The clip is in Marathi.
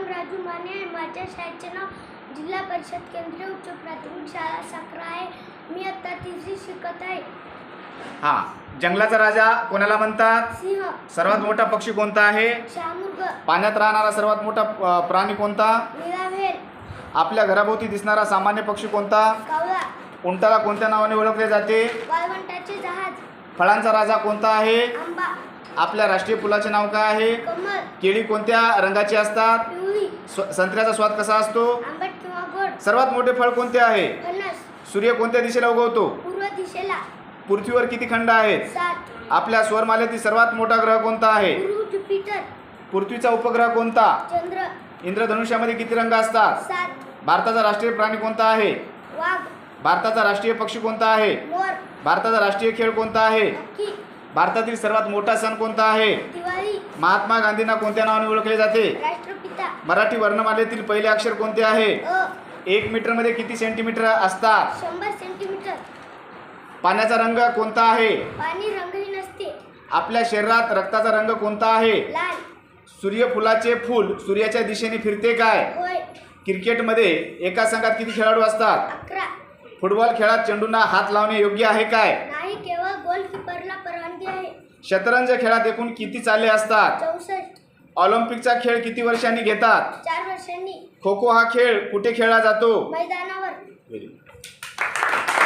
राजू माने आहे. माझ्या शाळेचे नाव जिल्हा परिषद केंद्रीय उच्च प्राथमिक शाळा साखरा आहे. मी आता 3री शिकत आहे. हा, जंगलाचा राजा कोणाला म्हणतात? सिंह. सर्वात मोठा पक्षी कोणता आहे? शामुर्ग. पाण्यात राहणारा सर्वात मोठा प्राणी कोणता? निळावेल. आपल्या घराभोवती दिसणारा सामान्य पक्षी कोणता? कावळा. उंटाला कोणत्या नावाने ओळखले जाते? वाळवंटाचे जहाज. फळांचा राजा कोणता आहे? आंबा. आपल्या राष्ट्रीय फुलाचे नाव काय आहे? कमळ. केळी कोणत्या रंगाची असतात? पिवळी. संत्र्याचा स्वाद कसा असतो? आंबट किंवा गोड. सर्वात मोठे फळ कोणते आहे? फणस. सूर्य कोणत्या दिशेला उगवतो? पूर्व दिशेला. पृथ्वीवर किती खंड आहेत? 7. आपल्या स्वरमालेतील सर्वात मोठा ग्रह कोणता आहे? गुरु. ज्युपिटर. पृथ्वीचा उपग्रह कोणता? चंद्र. इंद्रधनुष्यामध्ये किती रंग असतात? 7. भारताचा राष्ट्रीय प्राणी कोणता आहे? वाघ. भारताचा राष्ट्रीय पक्षी कोणता आहे? मोर. भारताचा राष्ट्रीय खेळ कोणता आहे? हत्ती. भारतातील सर्वात मोठा सण कोणता आहे? दिवाळी. महात्मा गांधींना कोणत्या नावाने ओळखले जाते? राष्ट्रपिता. मराठी वर्णमालेतील पहिले अक्षर कोणते आहे? अ. 1 मीटरमध्ये किती सेंटीमीटर असतात? 100 सेंटीमीटर. पाण्याचा रंग कोणता आहे? पाणी रंगहीन असते. आपल्या शरीरात रक्ताचा रंग कोणता आहे? लाल. सूर्यफुलाचे फूल सूर्याच्या दिशेने फिरते काय? होय. क्रिकेटमध्ये एका संघात किती खेळाडू असतात? 11. फुटबॉल खेळात चेंडूंना हात लावणे योग्य आहे काय? नाही, केवळ गोलकीपरला परवानगी आहे. शतरंज खेळात एकूण किती चाले असतात? 64. ऑलिम्पिकचा खेळ किती वर्षांनी घेतात? 4 वर्षांनी. खो खो हा खेळ कुठे खेळला जातो? मैदानावर. Very good.